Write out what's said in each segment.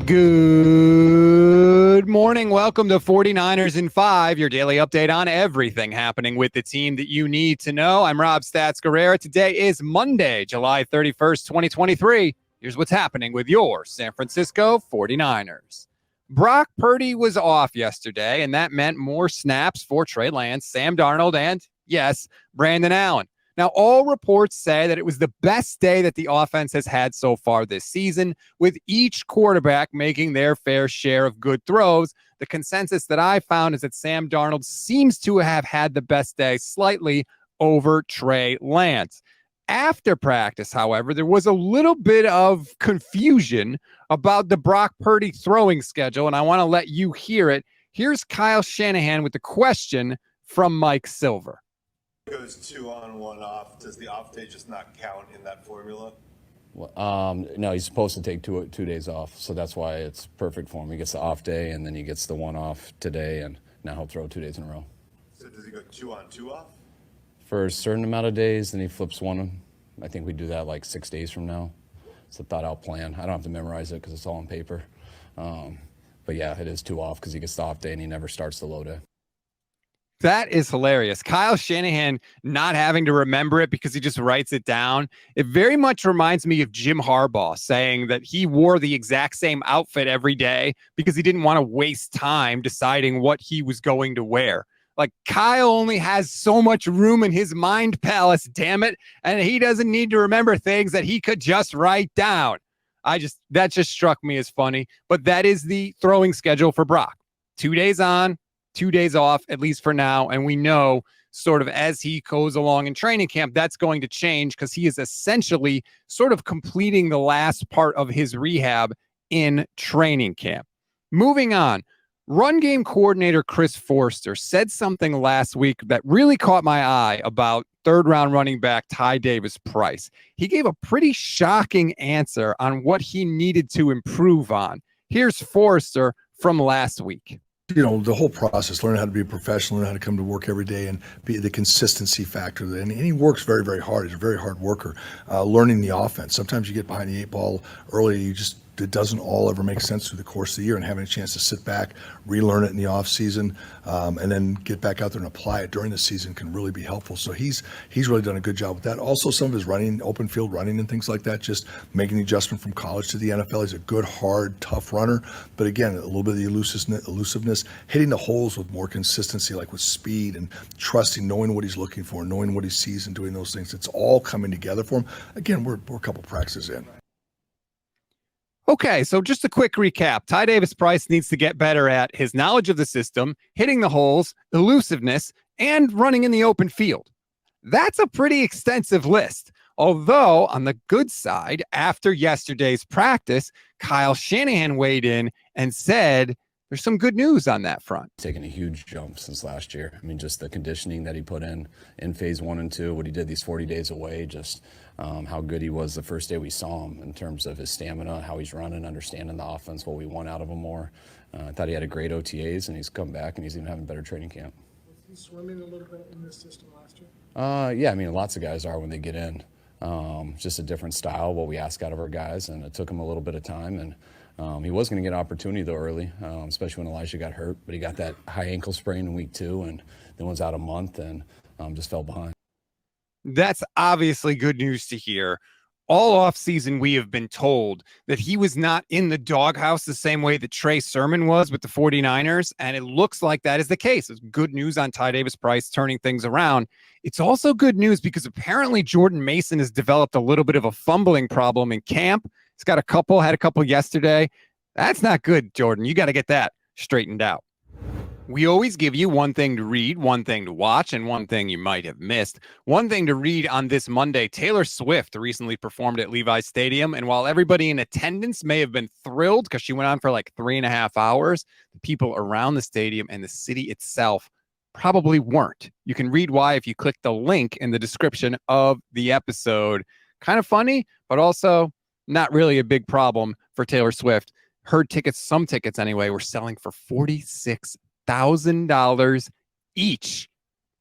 Good morning. Welcome to 49ers in 5, your daily update on everything happening with the team that you need to know. I'm Rob Stats Guerrera. Today is Monday, July 31st, 2023. Here's what's happening with your San Francisco 49ers. Brock Purdy was off yesterday, and that meant more snaps for Trey Lance, Sam Darnold, and, yes, Brandon Allen. Now, all reports say that it was the best day that the offense has had so far this season, with each quarterback making their fair share of good throws. The consensus that I found is that Sam Darnold seems to have had the best day, slightly over Trey Lance. After practice, however, there was a little bit of confusion about the Brock Purdy throwing schedule, and I want to let you hear it. Here's Kyle Shanahan with the question from Mike Silver. Goes 2 on, 1 off. Does the off day just not count in that formula? Well, no, he's supposed to take two days off, so that's why it's perfect for him. He gets the off day, and then he gets the 1 off today, and now he'll throw 2 days in a row. So does he go 2 on, 2 off? For a certain amount of days, then he flips one. I think we do that like 6 days from now. It's a thought-out plan. I don't have to memorize it because it's all on paper. But yeah, it is 2 off because he gets the off day, and he never starts the low day. That is hilarious. Kyle Shanahan not having to remember it because he just writes it down. It very much reminds me of Jim Harbaugh saying that he wore the exact same outfit every day because he didn't want to waste time deciding what he was going to wear. Like, Kyle only has so much room in his mind palace, damn it, and he doesn't need to remember things that he could just write down. That just struck me as funny, but that is the throwing schedule for Brock. 2 days on, 2 days off, at least for now. And we know sort of as he goes along in training camp, that's going to change because he is essentially sort of completing the last part of his rehab in training camp. Moving on, run game coordinator Chris Forster said something last week that really caught my eye about third-round running back Ty Davis-Price. He gave a pretty shocking answer on what he needed to improve on. Here's Forster from last week. You know, the whole process, learning how to be a professional, learning how to come to work every day and be the consistency factor. And he works very, very hard. He's a very hard worker, learning the offense. Sometimes you get behind the 8 ball early, it doesn't all ever make sense through the course of the year, and having a chance to sit back, relearn it in the off season, and then get back out there and apply it during the season can really be helpful. So he's really done a good job with that. Also, some of his running, open field running and things like that, just making the adjustment from college to the NFL. He's a good, hard, tough runner. But again, a little bit of the elusiveness, hitting the holes with more consistency, like with speed and trusting, knowing what he's looking for, knowing what he sees and doing those things. It's all coming together for him. Again, we're a couple practices in. Okay, so just a quick recap. Ty Davis-Price needs to get better at his knowledge of the system, hitting the holes, elusiveness, and running in the open field. That's a pretty extensive list. Although, on the good side, after yesterday's practice, Kyle Shanahan weighed in and said there's some good news on that front. Taking a huge jump since last year. I mean, just the conditioning that he put in phase 1 and 2, what he did these 40 days away, just how good he was the first day we saw him in terms of his stamina, how he's running, understanding the offense, what we want out of him more. I thought he had a great OTAs, and he's come back, and he's even having better training camp. Was he swimming a little bit in this system last year? Yeah, I mean, lots of guys are when they get in. Just a different style, what we ask out of our guys, and it took him a little bit of time, and he was going to get an opportunity, though, early, especially when Elijah got hurt. But he got that high ankle sprain in week 2, and then was out a month and just fell behind. That's obviously good news to hear. All offseason, we have been told that he was not in the doghouse the same way that Trey Sermon was with the 49ers, and it looks like that is the case. It's good news on Ty Davis-Price turning things around. It's also good news because apparently Jordan Mason has developed a little bit of a fumbling problem in camp. He's got had a couple yesterday. That's not good, Jordan. You got to get that straightened out. We always give you one thing to read, one thing to watch, and one thing you might have missed. One thing to read on this Monday, Taylor Swift recently performed at Levi's Stadium, and while everybody in attendance may have been thrilled because she went on for like 3.5 hours, the people around the stadium and the city itself probably weren't. You can read why if you click the link in the description of the episode. Kind of funny, but also not really a big problem for Taylor Swift. Her tickets, some tickets anyway, were selling for $46,000 each.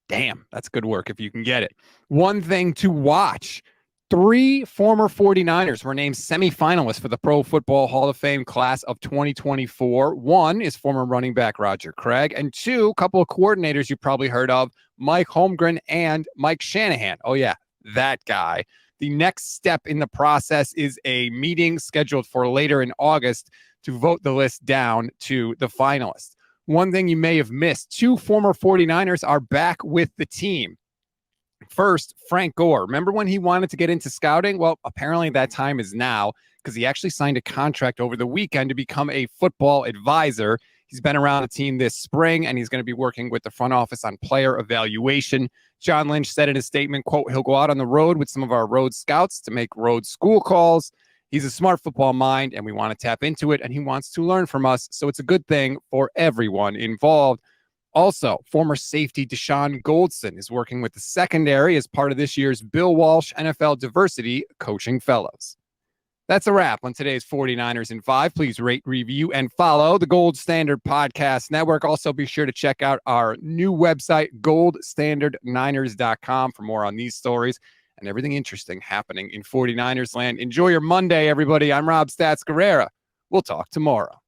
Damn, that's good work if you can get it. One thing to watch. 3 former 49ers were named semifinalists for the Pro Football Hall of Fame class of 2024. One is former running back Roger Craig, and two, a couple of coordinators you probably heard of, Mike Holmgren and Mike Shanahan. Oh, yeah, that guy. The next step in the process is a meeting scheduled for later in August to vote the list down to the finalists. One thing you may have missed, 2 former 49ers are back with the team. First, Frank Gore. Remember when he wanted to get into scouting? Well, apparently that time is now because he actually signed a contract over the weekend to become a football advisor. He's been around the team this spring, and he's going to be working with the front office on player evaluation. John Lynch said in a statement, quote, he'll go out on the road with some of our road scouts to make road school calls. He's a smart football mind, and we want to tap into it, and he wants to learn from us. So it's a good thing for everyone involved. Also, former safety Deshaun Goldson is working with the secondary as part of this year's Bill Walsh NFL Diversity Coaching Fellows. That's a wrap on today's 49ers in 5. Please rate, review, and follow the Gold Standard Podcast Network. Also, be sure to check out our new website, goldstandardniners.com, for more on these stories and everything interesting happening in 49ers land. Enjoy your Monday, everybody. I'm Rob Stats Guerrera. We'll talk tomorrow.